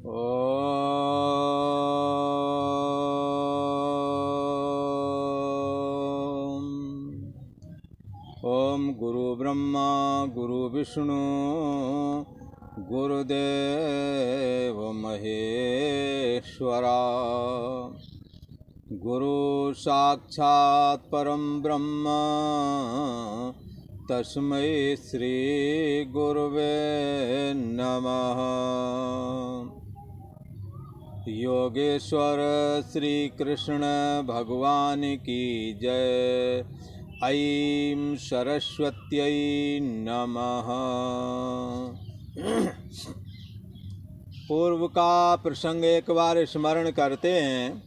ओम गुरु ब्रह्मा गुरु विष्णु गुरुदेव महेश्वरा गुरु साक्षात् परम ब्रह्म तस्मै श्री गुरुवे नमः। योगेश्वर श्री कृष्ण भगवान की जय। ऐं सरस्वत्यै नमः। पूर्व का प्रसंग एक बार स्मरण करते हैं।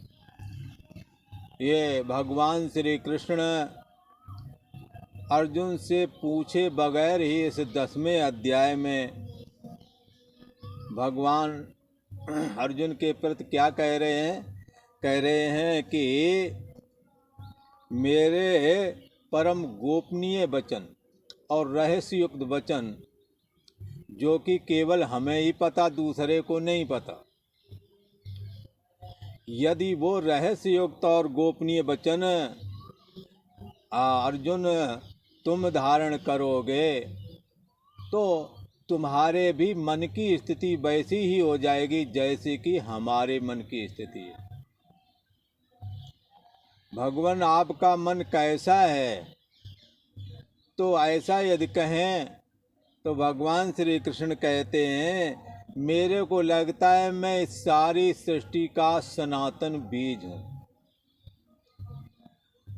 ये भगवान श्री कृष्ण अर्जुन से पूछे बगैर ही इस 10वें अध्याय में भगवान अर्जुन के प्रति क्या कह रहे हैं? कह रहे हैं कि मेरे परम गोपनीय वचन और रहस्ययुक्त वचन जो कि केवल हमें ही पता, दूसरे को नहीं पता, यदि वो रहस्ययुक्त और गोपनीय वचन अर्जुन तुम धारण करोगे तो तुम्हारे भी मन की स्थिति वैसी ही हो जाएगी जैसी कि हमारे मन की स्थिति है। भगवान आपका मन कैसा है? तो ऐसा यदि कहें तो भगवान श्री कृष्ण कहते हैं मेरे को लगता है मैं इस सारी सृष्टि का सनातन बीज हूँ।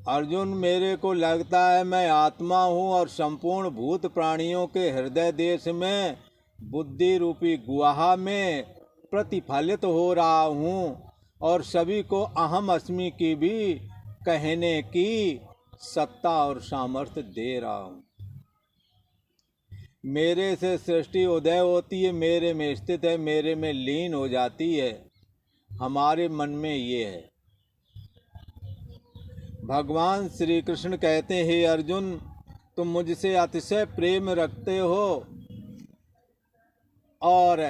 अर्जुन, मेरे को लगता है मैं आत्मा हूँ और संपूर्ण भूत प्राणियों के हृदय देश में बुद्धि रूपी गुहा में प्रतिफलित हो रहा हूँ और सभी को अहम अस्मि की भी कहने की सत्ता और सामर्थ्य दे रहा हूँ। मेरे से सृष्टि उदय होती है, मेरे में स्थित है, मेरे में लीन हो जाती है। हमारे मन में ये है। भगवान श्री कृष्ण कहते हैं, हे अर्जुन, तुम मुझसे अतिशय प्रेम रखते हो और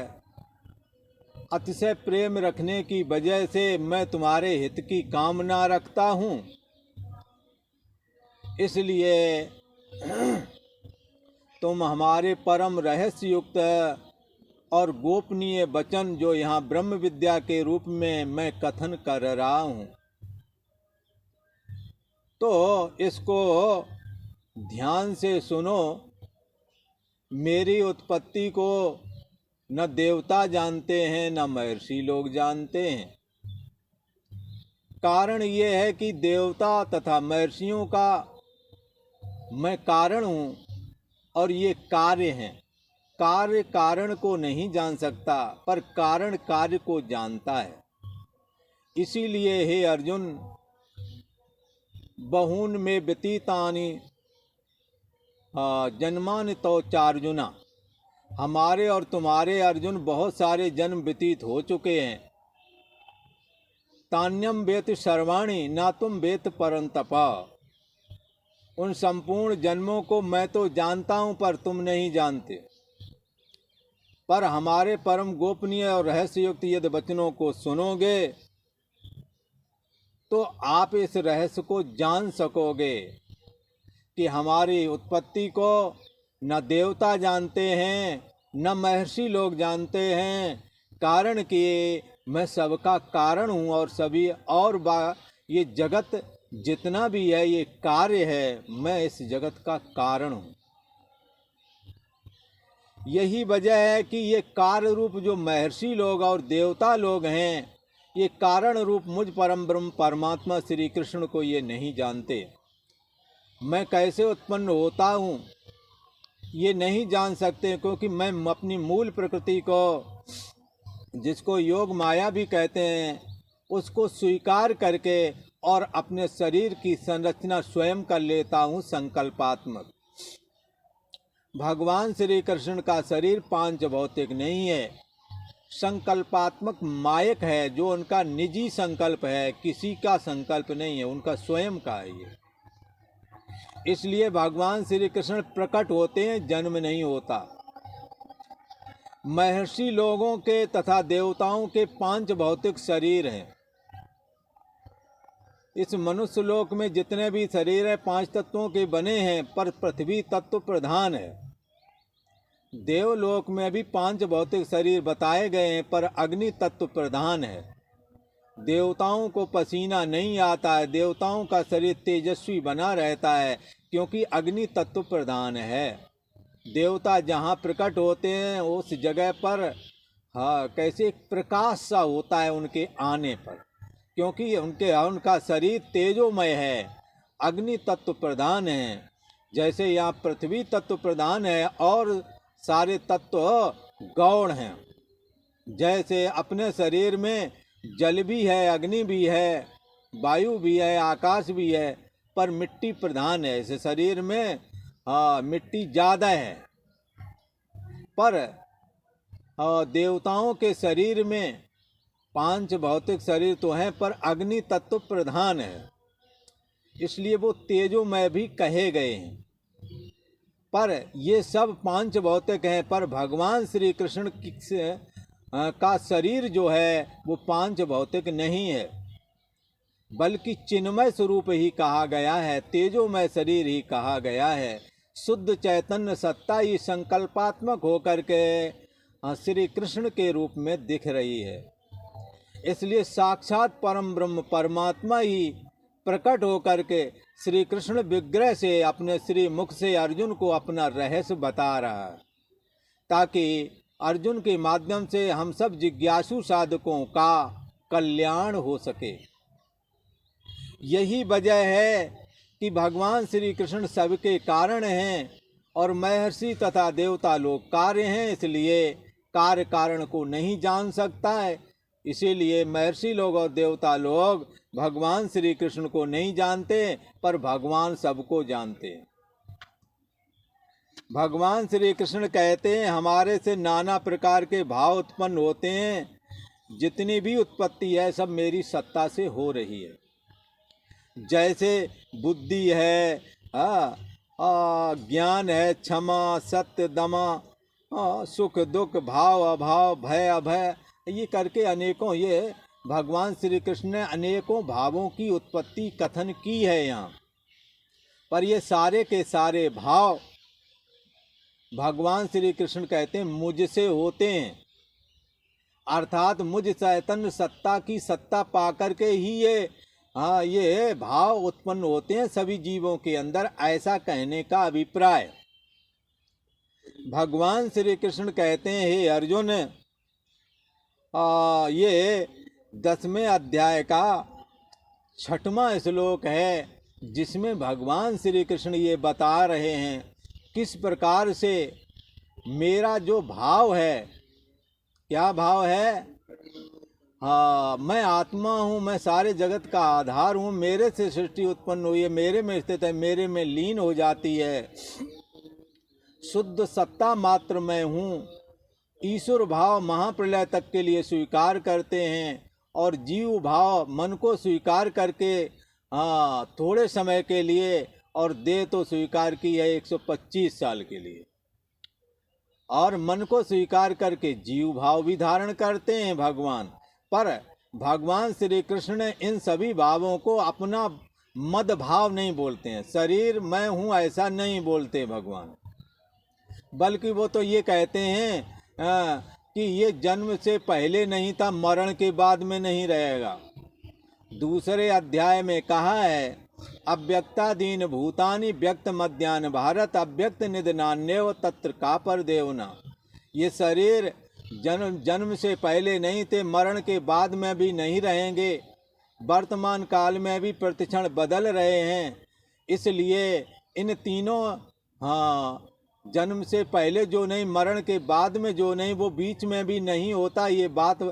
अतिशय प्रेम रखने की वजह से मैं तुम्हारे हित की कामना रखता हूँ। इसलिए तुम हमारे परम रहस्ययुक्त और गोपनीय वचन जो यहाँ ब्रह्म विद्या के रूप में मैं कथन कर रहा हूँ, तो इसको ध्यान से सुनो। मेरी उत्पत्ति को न देवता जानते हैं न महर्षि लोग जानते हैं। कारण ये है कि देवता तथा महर्षियों का मैं कारण हूँ और ये कार्य हैं। कार्य कारण को नहीं जान सकता, पर कारण कार्य को जानता है। इसीलिए हे अर्जुन, बहून में व्यतीतानि जन्मानि तो चार्जुना, हमारे और तुम्हारे अर्जुन बहुत सारे जन्म व्यतीत हो चुके हैं। तान्यम वेत सर्वाणि ना तुम वेत परंतपा, उन संपूर्ण जन्मों को मैं तो जानता हूं पर तुम नहीं जानते। पर हमारे परम गोपनीय और रहस्ययुक्त यदि वचनों को सुनोगे तो आप इस रहस्य को जान सकोगे कि हमारी उत्पत्ति को न देवता जानते हैं न महर्षि लोग जानते हैं। कारण कि मैं सबका कारण हूँ और सभी और ये जगत जितना भी है ये कार्य है, मैं इस जगत का कारण हूँ। यही वजह है कि ये कार्य रूप जो महर्षि लोग और देवता लोग हैं, ये कारण रूप मुझ परम ब्रह्म परमात्मा श्री कृष्ण को ये नहीं जानते। मैं कैसे उत्पन्न होता हूँ ये नहीं जान सकते, क्योंकि मैं अपनी मूल प्रकृति को, जिसको योग माया भी कहते हैं, उसको स्वीकार करके और अपने शरीर की संरचना स्वयं कर लेता हूँ संकल्पात्मक। भगवान श्री कृष्ण का शरीर पांच भौतिक नहीं है, संकल्पात्मक मायक है, जो उनका निजी संकल्प है, किसी का संकल्प नहीं है, उनका स्वयं का है ये। इसलिए भगवान श्री कृष्ण प्रकट होते हैं, जन्म नहीं होता। महर्षि लोगों के तथा देवताओं के 5 भौतिक शरीर हैं। इस मनुष्य लोक में जितने भी शरीर हैं 5 तत्वों के बने हैं, पर पृथ्वी तत्व प्रधान है। देवलोक में भी 5 भौतिक शरीर बताए गए हैं, पर अग्नि तत्व प्रधान है। देवताओं को पसीना नहीं आता है, देवताओं का शरीर तेजस्वी बना रहता है, क्योंकि अग्नि तत्व प्रधान है। देवता जहाँ प्रकट होते हैं उस जगह पर कैसे प्रकाश सा होता है उनके आने पर, क्योंकि उनका शरीर तेजोमय है, अग्नि तत्व प्रधान है। जैसे यहाँ पृथ्वी तत्व प्रधान है और सारे तत्व गौण हैं। जैसे अपने शरीर में जल भी है, अग्नि भी है, वायु भी है, आकाश भी है, पर मिट्टी प्रधान है। इस शरीर में मिट्टी ज़्यादा है। पर देवताओं के शरीर में 5 भौतिक शरीर तो हैं, पर अग्नि तत्व प्रधान है, इसलिए वो तेजोमय भी कहे गए हैं। पर ये सब 5 भौतिक हैं, पर भगवान श्री कृष्ण का शरीर जो है वो 5 भौतिक नहीं है, बल्कि चिन्मय स्वरूप ही कहा गया है, तेजोमय शरीर ही कहा गया है। शुद्ध चैतन्य सत्ता ही संकल्पात्मक होकर के श्री कृष्ण के रूप में दिख रही है। इसलिए साक्षात परम ब्रह्म परमात्मा ही प्रकट होकर के श्री कृष्ण विग्रह से अपने श्री मुख से अर्जुन को अपना रहस्य बता रहा है, ताकि अर्जुन के माध्यम से हम सब जिज्ञासु साधकों का कल्याण हो सके। यही वजह है कि भगवान श्री कृष्ण सबके कारण हैं और महर्षि तथा देवता लोग कार्य हैं, इसलिए कार्य कारण को नहीं जान सकता है। इसीलिए महर्षि लोग और देवता लोग भगवान श्री कृष्ण को नहीं जानते, पर भगवान सबको जानते हैं। भगवान श्री कृष्ण कहते हैं हमारे से नाना प्रकार के भाव उत्पन्न होते हैं, जितनी भी उत्पत्ति है सब मेरी सत्ता से हो रही है। जैसे बुद्धि है, ज्ञान है, क्षमा, सत्य, दमा, सुख दुख, भाव अभाव, भय अभय, ये करके अनेकों, ये भगवान श्री कृष्ण ने अनेकों भावों की उत्पत्ति कथन की है यहाँ। पर ये सारे के सारे भाव भगवान श्री कृष्ण कहते हैं मुझसे होते हैं, अर्थात मुझ चैतन्य सत्ता की सत्ता पाकर के ही ये भाव उत्पन्न होते हैं सभी जीवों के अंदर, ऐसा कहने का अभिप्राय। भगवान श्री कृष्ण कहते हैं हे अर्जुन, ये 10वें अध्याय का 6वां श्लोक है, जिसमें भगवान श्री कृष्ण ये बता रहे हैं किस प्रकार से मेरा जो भाव है, क्या भाव है, मैं आत्मा हूँ, मैं सारे जगत का आधार हूँ, मेरे से सृष्टि उत्पन्न हुई है, मेरे में स्थित है, मेरे में लीन हो जाती है, शुद्ध सत्ता मात्र मैं हूँ। ईश्वर भाव महाप्रलय तक के लिए स्वीकार करते हैं और जीव भाव मन को स्वीकार करके थोड़े समय के लिए, और देह तो स्वीकार की है 125 साल के लिए, और मन को स्वीकार करके जीव भाव भी धारण करते हैं भगवान। पर भगवान श्री कृष्ण ने इन सभी भावों को अपना मद भाव नहीं बोलते हैं, शरीर मैं हूँ ऐसा नहीं बोलते भगवान, बल्कि वो तो ये कहते हैं कि ये जन्म से पहले नहीं था, मरण के बाद में नहीं रहेगा। दूसरे अध्याय में कहा है अव्यक्तादीन भूतानि व्यक्त मध्यान भारत अव्यक्त निधनान्यव तत्र का पर देवना। ये शरीर जन्म से पहले नहीं थे, मरण के बाद में भी नहीं रहेंगे, वर्तमान काल में भी प्रतिक्षण बदल रहे हैं। इसलिए इन तीनों जन्म से पहले जो नहीं, मरण के बाद में जो नहीं, वो बीच में भी नहीं होता। ये बात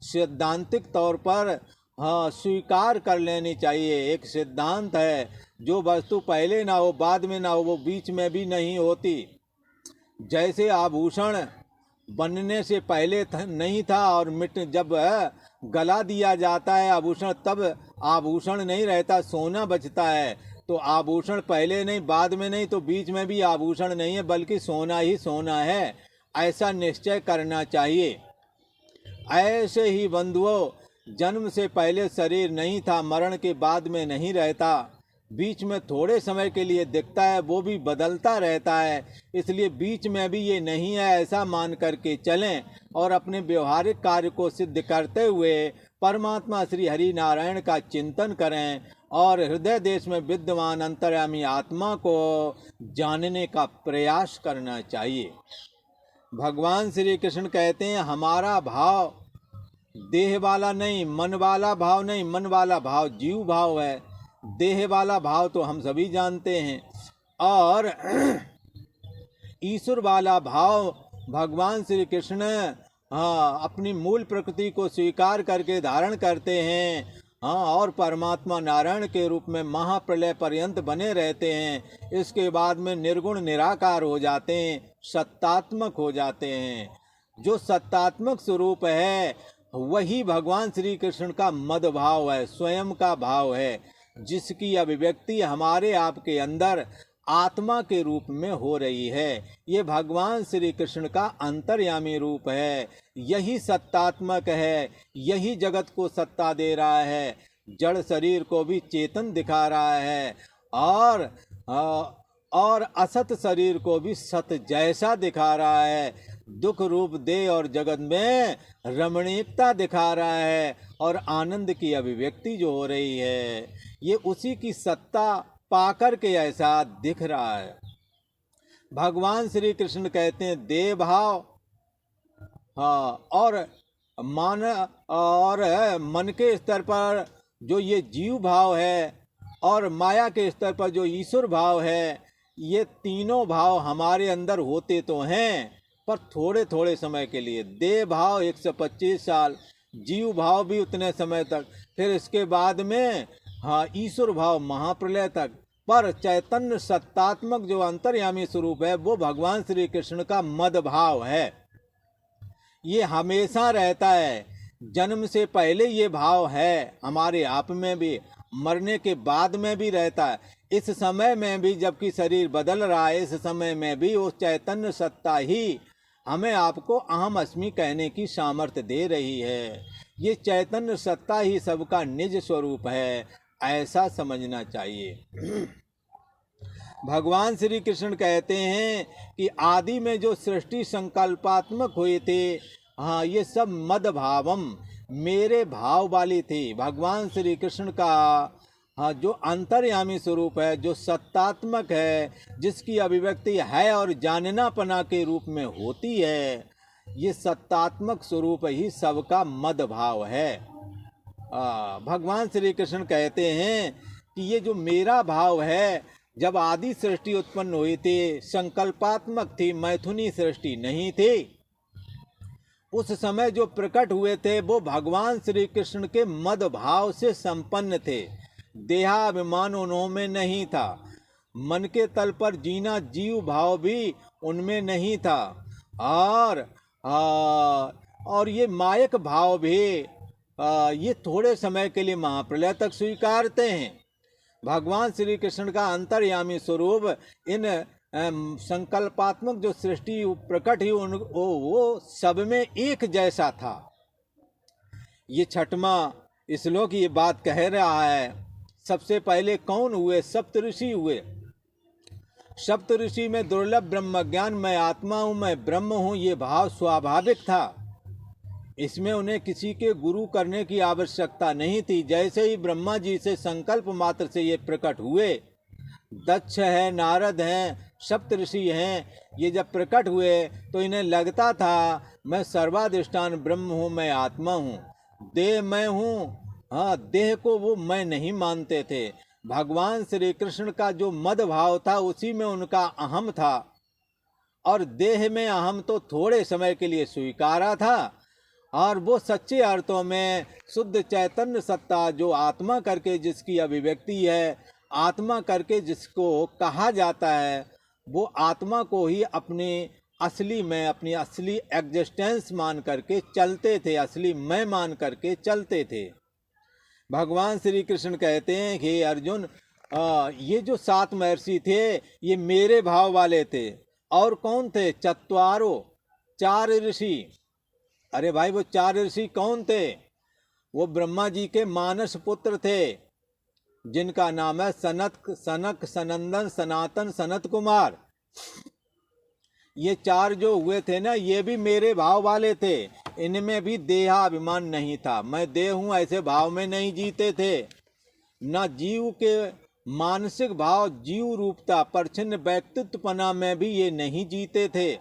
सैद्धांतिक तौर पर स्वीकार कर लेनी चाहिए। एक सिद्धांत है, जो वस्तु पहले ना हो बाद में ना हो, वो बीच में भी नहीं होती। जैसे आभूषण बनने से पहले नहीं था और जब गला दिया जाता है आभूषण, तब आभूषण नहीं रहता, सोना बचता है। तो आभूषण पहले नहीं बाद में नहीं, तो बीच में भी आभूषण नहीं है, बल्कि सोना ही सोना है। ऐसा निश्चय करना चाहिए। ऐसे ही बंधुओं, जन्म से पहले शरीर नहीं था, मरण के बाद में नहीं रहता, बीच में थोड़े समय के लिए दिखता है, वो भी बदलता रहता है, इसलिए बीच में भी ये नहीं है ऐसा मान करके चलें और अपने व्यवहारिक कार्य को सिद्ध करते हुए परमात्मा श्री हरि नारायण का चिंतन करें और हृदय देश में विद्यमान अंतर्यामी आत्मा को जानने का प्रयास करना चाहिए। भगवान श्री कृष्ण कहते हैं, हमारा भाव देह वाला नहीं, मन वाला भाव नहीं, मन वाला भाव जीव भाव है, देह वाला भाव तो हम सभी जानते हैं, और ईश्वर वाला भाव भगवान श्री कृष्ण अपनी मूल प्रकृति को स्वीकार करके धारण करते हैं, और परमात्मा नारायण के रूप में महाप्रलय पर्यंत बने रहते हैं। इसके बाद में निर्गुण निराकार हो जाते हैं, सत्तात्मक हो जाते हैं। जो सत्तात्मक स्वरूप है वही भगवान श्री कृष्ण का मद भाव है, स्वयं का भाव है, जिसकी अभिव्यक्ति हमारे आपके अंदर आत्मा के रूप में हो रही है। ये भगवान श्री कृष्ण का अंतर्यामी रूप है, यही सत्तात्मक है, यही जगत को सत्ता दे रहा है, जड़ शरीर को भी चेतन दिखा रहा है, और असत शरीर को भी सत जैसा दिखा रहा है, दुख रूप देह और जगत में रमणीयता दिखा रहा है, और आनंद की अभिव्यक्ति जो हो रही है ये उसी की सत्ता पाकर के ऐसा दिख रहा है। भगवान श्री कृष्ण कहते हैं देह भाव और मन के स्तर पर जो ये जीव भाव है और माया के स्तर पर जो ईश्वर भाव है, ये तीनों भाव हमारे अंदर होते तो हैं पर थोड़े थोड़े समय के लिए। देह भाव 125 साल, जीव भाव भी उतने समय तक, फिर इसके बाद में ईश्वर भाव महाप्रलय तक। पर चैतन्य सत्तात्मक जो अंतर्यामी स्वरूप है वो भगवान श्री कृष्ण का मद भाव है, ये हमेशा रहता है। जन्म से पहले ये भाव है हमारे आप में भी, मरने के बाद में भी रहता है, इस समय में भी जबकि शरीर बदल रहा है, इस समय में भी वो चैतन्य सत्ता ही हमें आपको अहम अस्मि कहने की सामर्थ्य दे रही है। ये चैतन्य सत्ता ही सबका निज स्वरूप है, ऐसा समझना चाहिए। भगवान श्री कृष्ण कहते हैं कि आदि में जो सृष्टि संकल्पात्मक हुए थे, ये सब मद भावम, मेरे भाव वाली थी। भगवान श्री कृष्ण का जो अंतर्यामी स्वरूप है, जो सत्तात्मक है, जिसकी अभिव्यक्ति है और जाननापना के रूप में होती है, ये सत्तात्मक स्वरूप ही सबका मद भाव है। भगवान श्री कृष्ण कहते हैं कि ये जो मेरा भाव है, जब आदि सृष्टि उत्पन्न हुई थी संकल्पात्मक थी, मैथुनी सृष्टि नहीं थी, उस समय जो प्रकट हुए थे वो भगवान श्री कृष्ण के मद भाव से संपन्न थे। देहाभिमान उनमें नहीं था, मन के तल पर जीना जीव भाव भी उनमें नहीं था, और ये मायक भाव भी ये थोड़े समय के लिए महाप्रलय तक स्वीकारते हैं। भगवान श्री कृष्ण का अंतर्यामी स्वरूप इन संकल्पात्मक जो सृष्टि प्रकट ही वो सब में एक जैसा था। ये छठवां श्लोक ये बात कह रहा है। सबसे पहले कौन हुए? सप्त ऋषि हुए। सप्त ऋषि में दुर्लभ ब्रह्म ज्ञान, मैं आत्मा हूँ, मैं ब्रह्म हूँ, ये भाव स्वाभाविक था। इसमें उन्हें किसी के गुरु करने की आवश्यकता नहीं थी। जैसे ही ब्रह्मा जी से संकल्प मात्र से ये प्रकट हुए, दक्ष है, नारद हैं, सप्त ऋषि हैं, ये जब प्रकट हुए तो इन्हें लगता था मैं सर्वाधिष्ठान ब्रह्म हूँ, मैं आत्मा हूँ, देह मैं हूँ। देह को वो मैं नहीं मानते थे। भगवान श्री कृष्ण का जो मद भाव था उसी में उनका अहम था, और देह में अहम तो थोड़े समय के लिए स्वीकारा था, और वो सच्चे अर्थों में शुद्ध चैतन्य सत्ता जो आत्मा करके जिसकी अभिव्यक्ति है, आत्मा करके जिसको कहा जाता है, वो आत्मा को ही अपनी असली में, अपनी असली एग्जिस्टेंस मान करके चलते थे, असली मैं मान करके चलते थे। भगवान श्री कृष्ण कहते हैं कि अर्जुन, ये जो 7 महर्षि थे ये मेरे भाव वाले थे। और कौन थे? चत्वारो, चार ऋषि। अरे भाई, वो चार ऋषि कौन थे? वो ब्रह्मा जी के मानस पुत्र थे, जिनका नाम है सनक, सनंदन, सनातन, सनत कुमार। ये चार जो हुए थे ना, ये भी मेरे भाव वाले थे। इनमें भी देहाभिमान नहीं था, मैं देह हूं ऐसे भाव में नहीं जीते थे। न जीव के मानसिक भाव, जीव रूपता, परछिन्न व्यक्तित्वपना में भी ये नहीं जीते थे।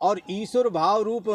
और ईश्वर भाव रूप,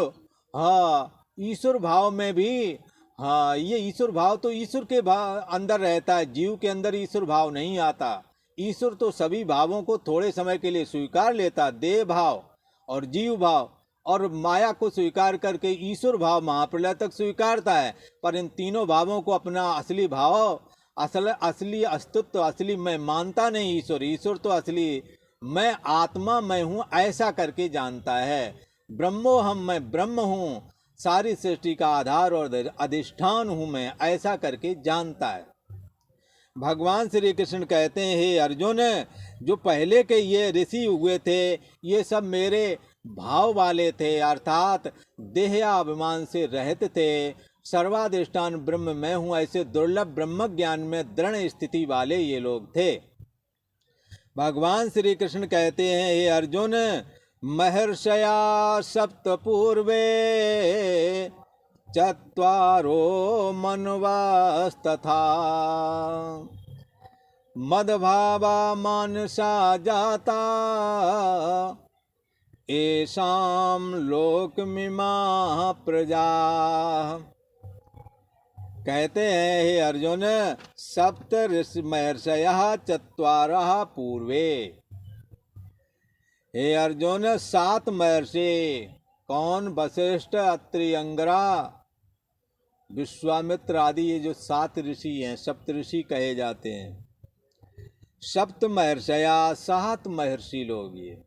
हाँ, ईश्वर भाव में भी, हाँ, ये ईश्वर भाव तो ईश्वर के भाव अंदर रहता है, जीव के अंदर ईश्वर भाव नहीं आता। ईश्वर तो सभी भावों को थोड़े समय के लिए स्वीकार लेता, देह भाव और जीव भाव और माया को स्वीकार करके ईश्वर भाव महाप्रलय तक स्वीकारता है। पर इन तीनों भावों को अपना असली भाव, असली अस्तित्व, असली मैं मानता नहीं। ईश्वर तो असली मैं आत्मा मैं हूँ ऐसा करके जानता है। ब्रह्मोहम, मैं ब्रह्म हूँ, सारी सृष्टि का आधार और अधिष्ठान हूँ मैं, ऐसा करके जानता है। भगवान श्री कृष्ण कहते हैं, हे अर्जुन, जो पहले के ये ऋषि हुए थे, ये सब मेरे भाव वाले थे, अर्थात देहाभिमान से रहित थे। सर्वाधिष्ठान ब्रह्म मैं हूँ ऐसे दुर्लभ ब्रह्म ज्ञान में दृढ़ स्थिति वाले ये लोग थे। भगवान श्री कृष्ण कहते हैं, हे अर्जुन, महर्षया सप्त पूर्वे चत्वारो मन्वस्तथा मद्भावा मानसा जाता एषां लोकमिमाः प्रजा। कहते हैं, हे अर्जुन, सप्त महर्षयः चत्वारः पूर्वे। हे अर्जुन, 7 महर्षि, कौन? वशिष्ठ, अत्रि, अंगिरा, विश्वामित्र आदि, ये जो 7 ऋषि हैं, सप्त ऋषि कहे जाते हैं। सप्त महर्षया, 7 महर्षि लोग ये।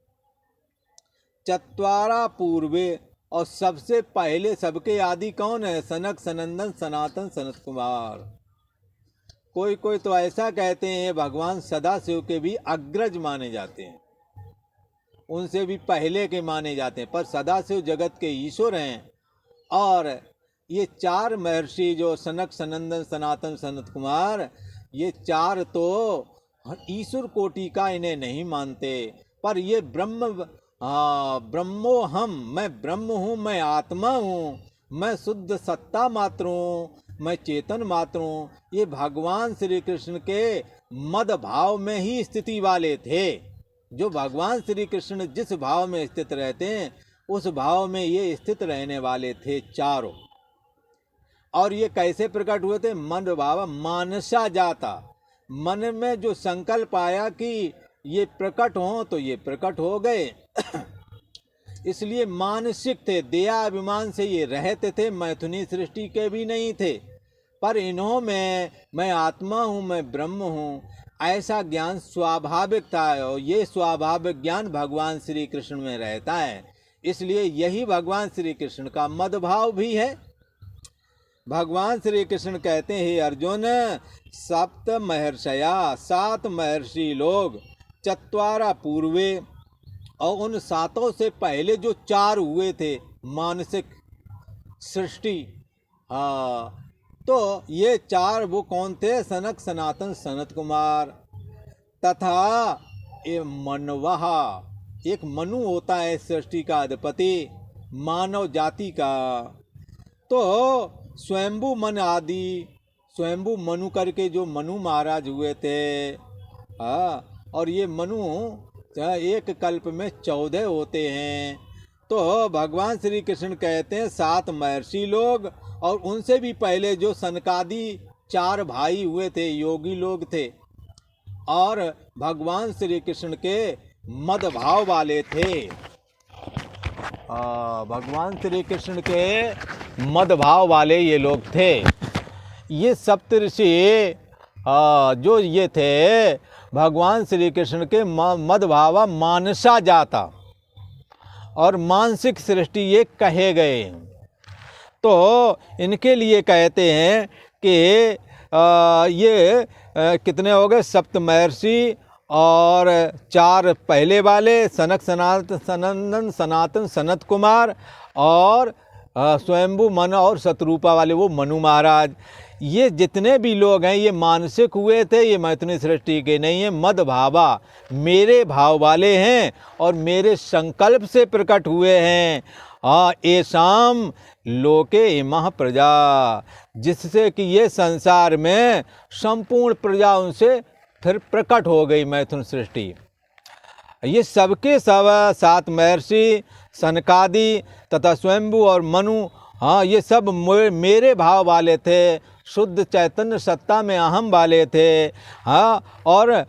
चत्वारा पूर्वे, और सबसे पहले सबके आदि कौन है? सनक, सनंदन, सनातन, सनत कुमार। कोई कोई तो ऐसा कहते हैं भगवान सदाशिव के भी अग्रज माने जाते हैं, उनसे भी पहले के माने जाते हैं। पर सदाशिव जगत के ईश्वर हैं। और ये 4 महर्षि जो सनक, सनंदन, सनातन, सनत कुमार, ये 4 तो ईश्वर कोटि का इन्हें नहीं मानते। पर ये ब्रह्मोहम, मैं ब्रह्म हूँ, मैं आत्मा हूँ, मैं शुद्ध सत्ता मात्र हूँ, मैं चेतन मात्र हूँ, ये भगवान श्री कृष्ण के मद भाव में ही स्थिति वाले थे। जो भगवान श्री कृष्ण जिस भाव में स्थित रहते हैं, उस भाव में ये स्थित रहने वाले थे चारों। और ये कैसे प्रकट हुए थे? मन भाव मानसा जाता, मन में जो संकल्प आया कि ये प्रकट हो, तो ये प्रकट हो गए। इसलिए मानसिक थे, देहाभिमान से ये रहते थे, मैथुनी सृष्टि के भी नहीं थे। पर इन्हों में मैं आत्मा हूँ, मैं ब्रह्म हूँ, ऐसा ज्ञान स्वाभाविक था। और ये स्वाभाविक ज्ञान भगवान श्री कृष्ण में रहता है। इसलिए यही भगवान श्री कृष्ण का मदभाव भी है। भगवान श्री कृष्ण कहते हैं, हे अर्जुन, सप्त महर्षया, 7 महर्षि लोग, चत्वारा पूर्वे, और उन 7 से पहले जो 4 हुए थे मानसिक सृष्टि, हाँ, तो ये 4 वो कौन थे? सनक, सनातन, सनत कुमार, तथा ये मनवहा, एक मनु होता है सृष्टि का अधिपति, मानव जाति का। तो स्वयंभू मन आदि, स्वयंभू मनु करके जो मनु महाराज हुए थे, हाँ, और ये मनु एक कल्प में 14 होते हैं। तो भगवान श्री कृष्ण कहते हैं 7 महर्षि लोग, और उनसे भी पहले जो सनकादि 4 भाई हुए थे, योगी लोग थे, और भगवान श्री कृष्ण के मद भाव वाले थे। भगवान श्री कृष्ण के मद भाव वाले ये लोग थे। ये सप्तऋषि जो ये थे भगवान श्री कृष्ण के मद भावा मानसा जाता, और मानसिक सृष्टि ये कहे गए। तो इनके लिए कहते हैं कि ये कितने हो गए? सप्त महर्षि और 4 पहले वाले सनक सनंदन सनातन सनत कुमार और स्वयंभू मन और शत्रुपा वाले वो मनु महाराज, ये जितने भी लोग हैं ये मानसिक हुए थे, ये मैथुनी सृष्टि के नहीं हैं। मद भावा मेरे भाव वाले हैं और मेरे संकल्प से प्रकट हुए हैं। ऐसाम लोके इमः प्रजा, जिससे कि ये संसार में संपूर्ण प्रजा उनसे फिर प्रकट हो गई मैथुन सृष्टि। ये सबके सब 7 महर्षि सनकादि तथा स्वयंभू और मनु, ये सब मेरे भाव वाले थे, शुद्ध चैतन्य सत्ता में अहम वाले थे। और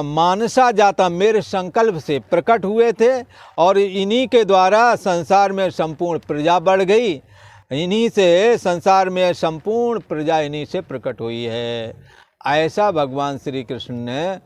मानसा जाता मेरे संकल्प से प्रकट हुए थे और इन्हीं के द्वारा संसार में संपूर्ण प्रजा बढ़ गई। इन्हीं से संसार में संपूर्ण प्रजा इन्हीं से प्रकट हुई है। ऐसा भगवान श्री कृष्ण ने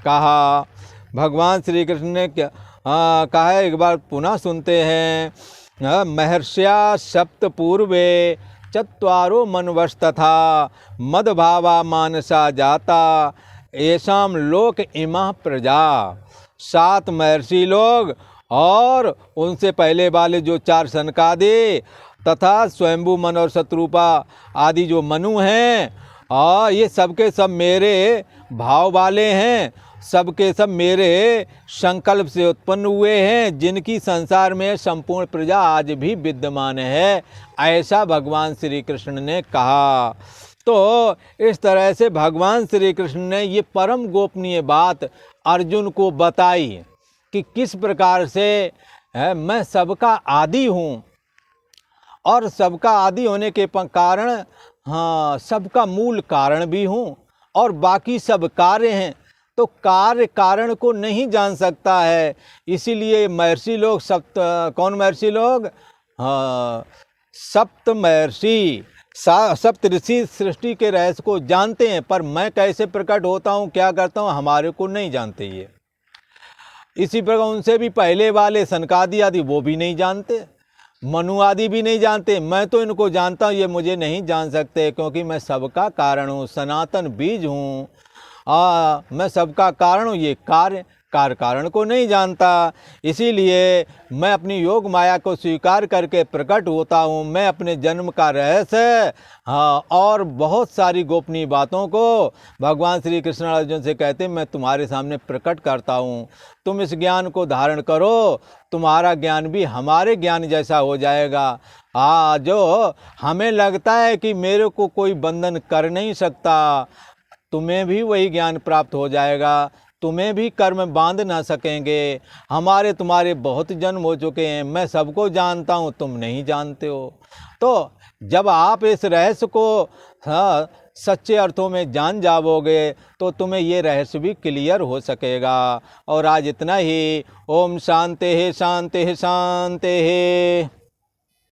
कहा। भगवान श्री कृष्ण ने क्या कहा है, एक बार पुनः सुनते हैं। महर्ष्या सप्त पूर्वे चत्वारो मनवश तथा मदभावा मानसा जाता ऐसाम लोक इमः प्रजा। 7 महर्षि लोग और उनसे पहले वाले जो 4 सनकादि तथा स्वयंभू मन और शत्रुपा आदि जो मनु हैं, और ये सबके सब मेरे भाव वाले हैं, सबके सब मेरे संकल्प से उत्पन्न हुए हैं, जिनकी संसार में संपूर्ण प्रजा आज भी विद्यमान है। ऐसा भगवान श्री कृष्ण ने कहा। तो इस तरह से भगवान श्री कृष्ण ने ये परम गोपनीय बात अर्जुन को बताई कि किस प्रकार से मैं सबका आदि हूँ और सबका आदि होने के कारण सबका मूल कारण भी हूँ और बाकी सब कार्य हैं। तो कार्य कारण को नहीं जान सकता है, इसीलिए महर्षि लोग कौन महर्षि लोग? सप्त महर्षि सप्त ऋषि सृष्टि के रहस्य को जानते हैं, पर मैं कैसे प्रकट होता हूँ, क्या करता हूँ, हमारे को नहीं जानते ये। इसी प्रकार उनसे भी पहले वाले सनकादि आदि वो भी नहीं जानते, मनु आदि भी नहीं जानते। मैं तो इनको जानता हूँ, ये मुझे नहीं जान सकते, क्योंकि मैं सबका कारण हूँ, सनातन बीज हूँ। मैं सबका कारण हूँ, ये कार्य कारण को नहीं जानता। इसीलिए मैं अपनी योग माया को स्वीकार करके प्रकट होता हूँ। मैं अपने जन्म का रहस्य और बहुत सारी गोपनीय बातों को भगवान श्री कृष्ण अर्जुन से कहते मैं तुम्हारे सामने प्रकट करता हूँ। तुम इस ज्ञान को धारण करो, तुम्हारा ज्ञान भी हमारे ज्ञान जैसा हो जाएगा। जो हमें लगता है कि मेरे को कोई बंधन कर नहीं सकता, तुम्हें भी वही ज्ञान प्राप्त हो जाएगा, तुम्हें भी कर्म बांध ना सकेंगे। हमारे तुम्हारे बहुत जन्म हो चुके हैं, मैं सबको जानता हूँ, तुम नहीं जानते हो। तो जब आप इस रहस्य को सच्चे अर्थों में जान जाओगे तो तुम्हें ये रहस्य भी क्लियर हो सकेगा। और आज इतना ही। ओम शांति शांति शांति।